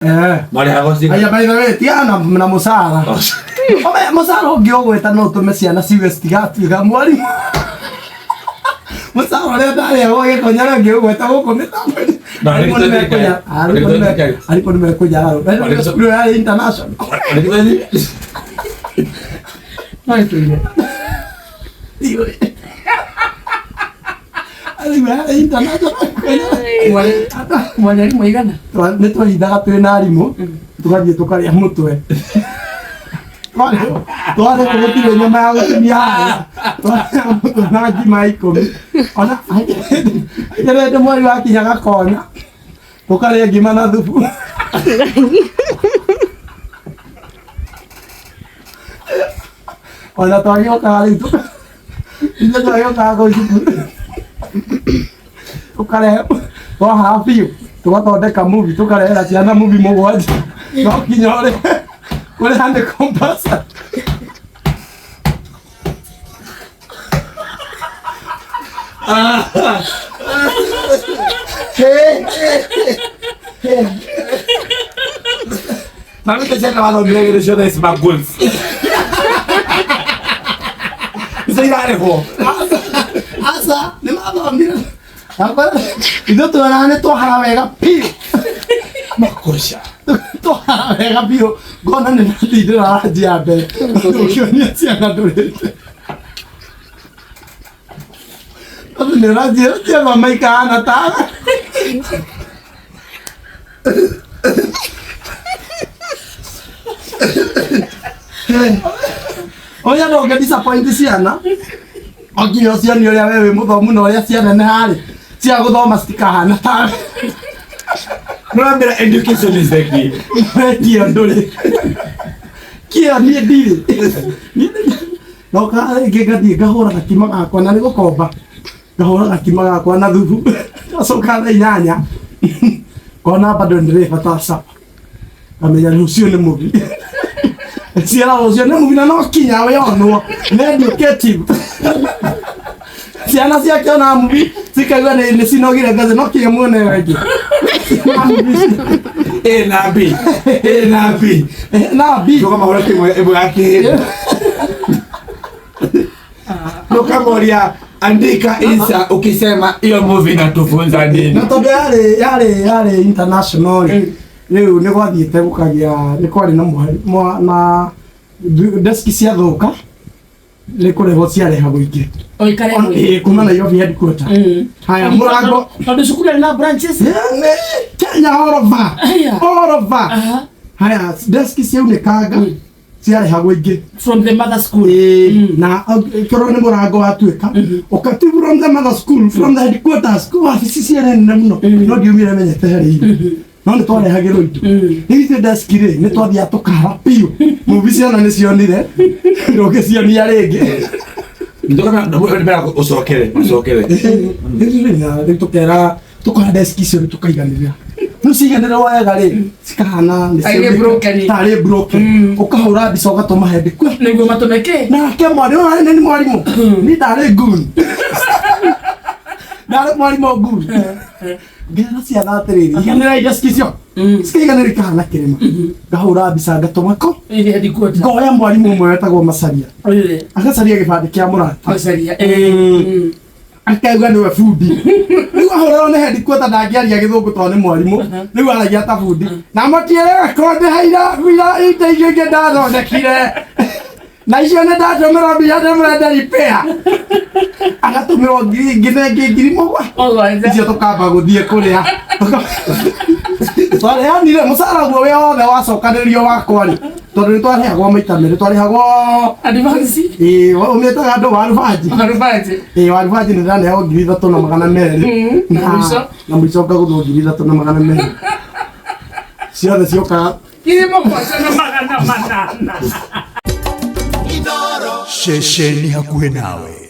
Mari hagosi. Aya by the way, tiana na musara. Ome musara ugĩogweta no tume ciana ciwe citigatuĩka mwarimu. Musara rĩa ndare oge konyara ngĩogweta gũkũ mĩtambo-inĩ. Alipo nimekuja hao. Ndio ya international. Hiyo. Aliwa international. Mwalimu igana. Nitwahindaga twĩna arimũ tugathiĩ tũkarĩa mũtwe. Tware gũtirĩ nyama ya gũtinia haha. Tware mũtwe na ngima 10. Ona ndirende mwari wakinya Gakonya. Tũkarĩa ngima na thubu. Ona twagĩũkaga rĩu ithuĩ twagĩũkaga kũu cukuru. Tũkarehe twahaha biũ tũgathondeka movie tũkarehera ciana movie mũgwanja no kinya ũrĩ hande compasa Mami tachana wanaongea ile show ya Smart Goals. Isaidare ho. Asa ni mathomire hapa ithuĩ tũrane twahara wega piũ Makosha. twahara wega piũ ngona nĩ ndathindĩra ranjia mbere ũkĩonia ciana ndũrĩte tondũ nĩ ranjia ciana maikahana taga oya no ũngĩ disappoint ciana okinya ũcionia ũrĩa we wĩ mũthomu na ũrĩa ciana nĩ harĩ cia gũthoma citikahana taga Remember, education is the key. Kio ndũrĩ kio niĩ ndirĩ no karĩngĩ ngathiĩ ngahũra gakima gakwa na nĩ gũkomba ngahũra gakima gakwa na thubu ngacoka thaa 8 ngona bado ndĩrĩbatara capa ngamenya rũciũ nĩ mũgi ciana rũciũ nĩ mũgi na no kinya wĩonwo nĩ educative ciana ciakĩona mũgi cikaigua nĩ cinogire ngathĩ no kinya muone wengĩ Na B. na B Kama hora kimwe ebo yake. No kama ulia andika insa ukisema hiyo movie inatufunza nini? na tondũ yarĩ international rĩu nĩ gwathiĩte gũkagĩa nĩ kwarĩ na desk ciathũka nĩ kũrehwo ciarehagwo ingĩ kuma Nairobi headquarter haya mũrango tondũ cukuru na branches Kenya all over haya desk ciaunĩkanga ciarehagwo ingĩ from the mother school na korwo nĩ mũrango watuĩka ũkati from the mother school from the headquarters wabici ciarene mũno no ndiumire menyete harĩ no nĩ twarehagĩrwo indo ithuĩ desk rĩ nĩ twathiaga tũkara piũ movie ciana nĩ cionire ndũngĩcionia rĩngĩ Ndio kama ndio usokele. Rĩu tũkara desk icio tũkaiganĩrĩra no ciganĩrĩra wega rĩ cikahana tarĩ broken ũkahũra mbica ũgatũma headquarter nĩguo matũmeke nake mwarĩ nĩ mwarimũ ni ndarĩ goon ndarĩ mwarimũ goon ngera ciana atĩrĩrĩ iganĩra desk icio cikaiganĩrĩra ikahana kĩrĩma ngahũra mbica ngatũma ko ngoya mwarimũ ũmwe wetagwo Macaria agacaria gĩbandĩ kĩa mũrata akaigua nĩwe bundi rĩu ahũrĩrwo nĩ headquarter ndangĩaria gĩthũngũ tondũ nĩ mwarimũ rĩu aragia ta bundi na matiĩrĩga kondĩhaira ita icio ingĩ ndathondekire na icio nĩ ndatũmĩrwo mbia ndĩmũrenda repair agatũmĩrwo ngiri mũgwanja icio tũkamba gũthiĩ kũrĩa twarĩanire mũcara guo wĩ wothe wacokanĩrio wakwa rĩ tondũ nĩ twarĩhagwo maita merĩ twarĩhagwo advance ũmĩtaga andũ warubanji warubanji nĩ ndanehagwo 3,200 na mũico ngagũthwo 3,200 ciothe ciokaga magana manana Shesheni hakuhĩ nawe.